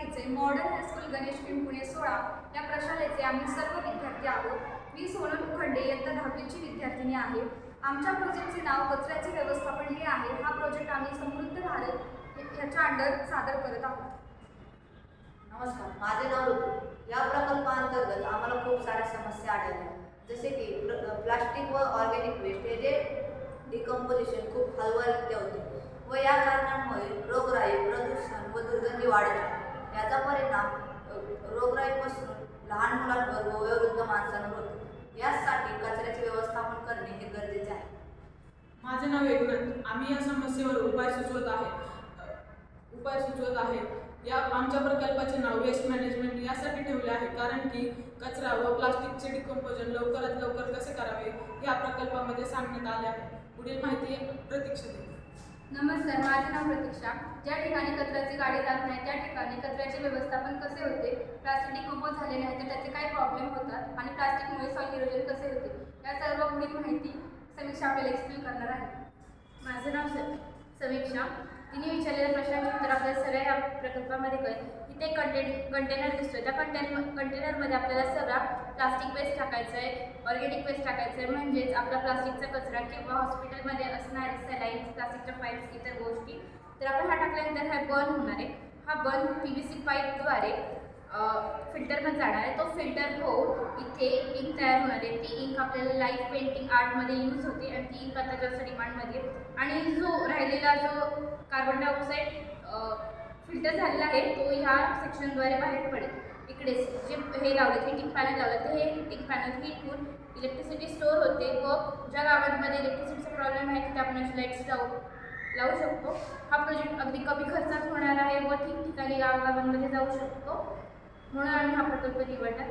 सोसायटीचे modern high school Ganesh Pune 16 या प्रशालेचे आम्ही सर्व विद्यार्थी आहोत. मी सोनल मुखंडे इयत्ता 10वीची विद्यार्थिनी आहे. आमच्या प्रोजेक्टचे नाव कचऱ्याचे व्यवस्थापन हे आहे. हा प्रोजेक्ट आम्ही समृद्ध भारत ह्याच्या अंडर सादर करत आहोत. नमस्कार, माझे नाव ऋतू. या प्रकल्पांतर्गत आम्हाला खूप साऱ्या समस्या आढळल्या, जसे की प्लास्टिक व ऑर्गॅनिक वेस्ट हे जे डिकम्पोजिशन खूप हलवारित्या होते व या कारणांमुळे रोगराई, प्रदूषण व दुर्गंधी वाढत आहे. याचा परिणाम रोगराईपासून लहान मुलांवर व वयोवृद्ध माणसांवर होतो. यासाठी कचऱ्याचे व्यवस्थापन करणे हे गरजेचे आहे. माझे नाव एकनाथ. आम्ही या समस्येवर उपाय सुचवत आहे. या आमच्या प्रकल्पाचे नाव वेस्ट मॅनेजमेंट यासाठी ठेवले आहे, कारण की कचरा व प्लास्टिकचे डिकम्पोजन लवकरात लवकर कसे करावे या प्रकल्पामध्ये सांगण्यात आले आहे. पुढील माहिती प्रतीक्षा देईल. नमस्कार, माझे नाव प्रतीक्षा. ज्या ठिकाणी कचऱ्याची गाडी जात नाही त्या ठिकाणी कचऱ्याचे व्यवस्थापन कसे होते, प्लास्टिक डिकम्पोज झाले नाही तर त्याचे काय प्रॉब्लेम होतात आणि प्लास्टिकमुळे सॉइल इरोजन कसे होते, या सर्व पुढील माहिती समीक्षा आपल्याला एक्सप्लेन करणार आहे. माझं नाव समीक्षा. तिने विचारलेल्या प्रश्नांचे उत्तर आपल्याला सगळ्या या प्रकल्पामध्ये कळेल. इथे कंटेनर दिसतोय. त्या कंटेनरमध्ये आपल्याला सगळा प्लास्टिक वेस्ट टाकायचं आहे, ऑर्गॅनिक वेस्ट टाकायचं आहे, म्हणजेच आपला प्लास्टिकचा कचरा किंवा हॉस्पिटलमध्ये असणारे सलाईन्स, प्लास्टिकच्या पाईप्स, इतर गोष्टी. तर आपण हा टाकल्यानंतर हा बर्न होणार आहे. हा बर्न PVC पाईपद्वारे फिल्टरमध्ये जाणार आहे. तो फिल्टर होऊन इथे इंक तयार होणार आहे. ती इंक आपल्याला लाईफ पेंटिंग आर्टमध्ये यूज होते आणि ती इंक आता जास्त डिमांडमध्ये. आणि जो राहिलेला जो कार्बन डायऑक्साईड फिल्टर झालेला आहे तो ह्या सेक्शनद्वारे बाहेर पडेल. इकडेच जे हे लावलं, हिटिंग पॅनल लावलं, तर हे हिटिंग पॅनल हीट होऊन इलेक्ट्रिसिटी स्टोअर होते व ज्या गावांमध्ये इलेक्ट्रिसिटीचा प्रॉब्लेम आहे तिथे आपण अशी लाईट्स लावू शकतो. हा प्रोजेक्ट अगदी कमी खर्चात होणार आहे व ठिकठिकाणी गावागावांमध्ये जाऊ शकतो, म्हणून आम्ही हा प्रकल्प निवडला.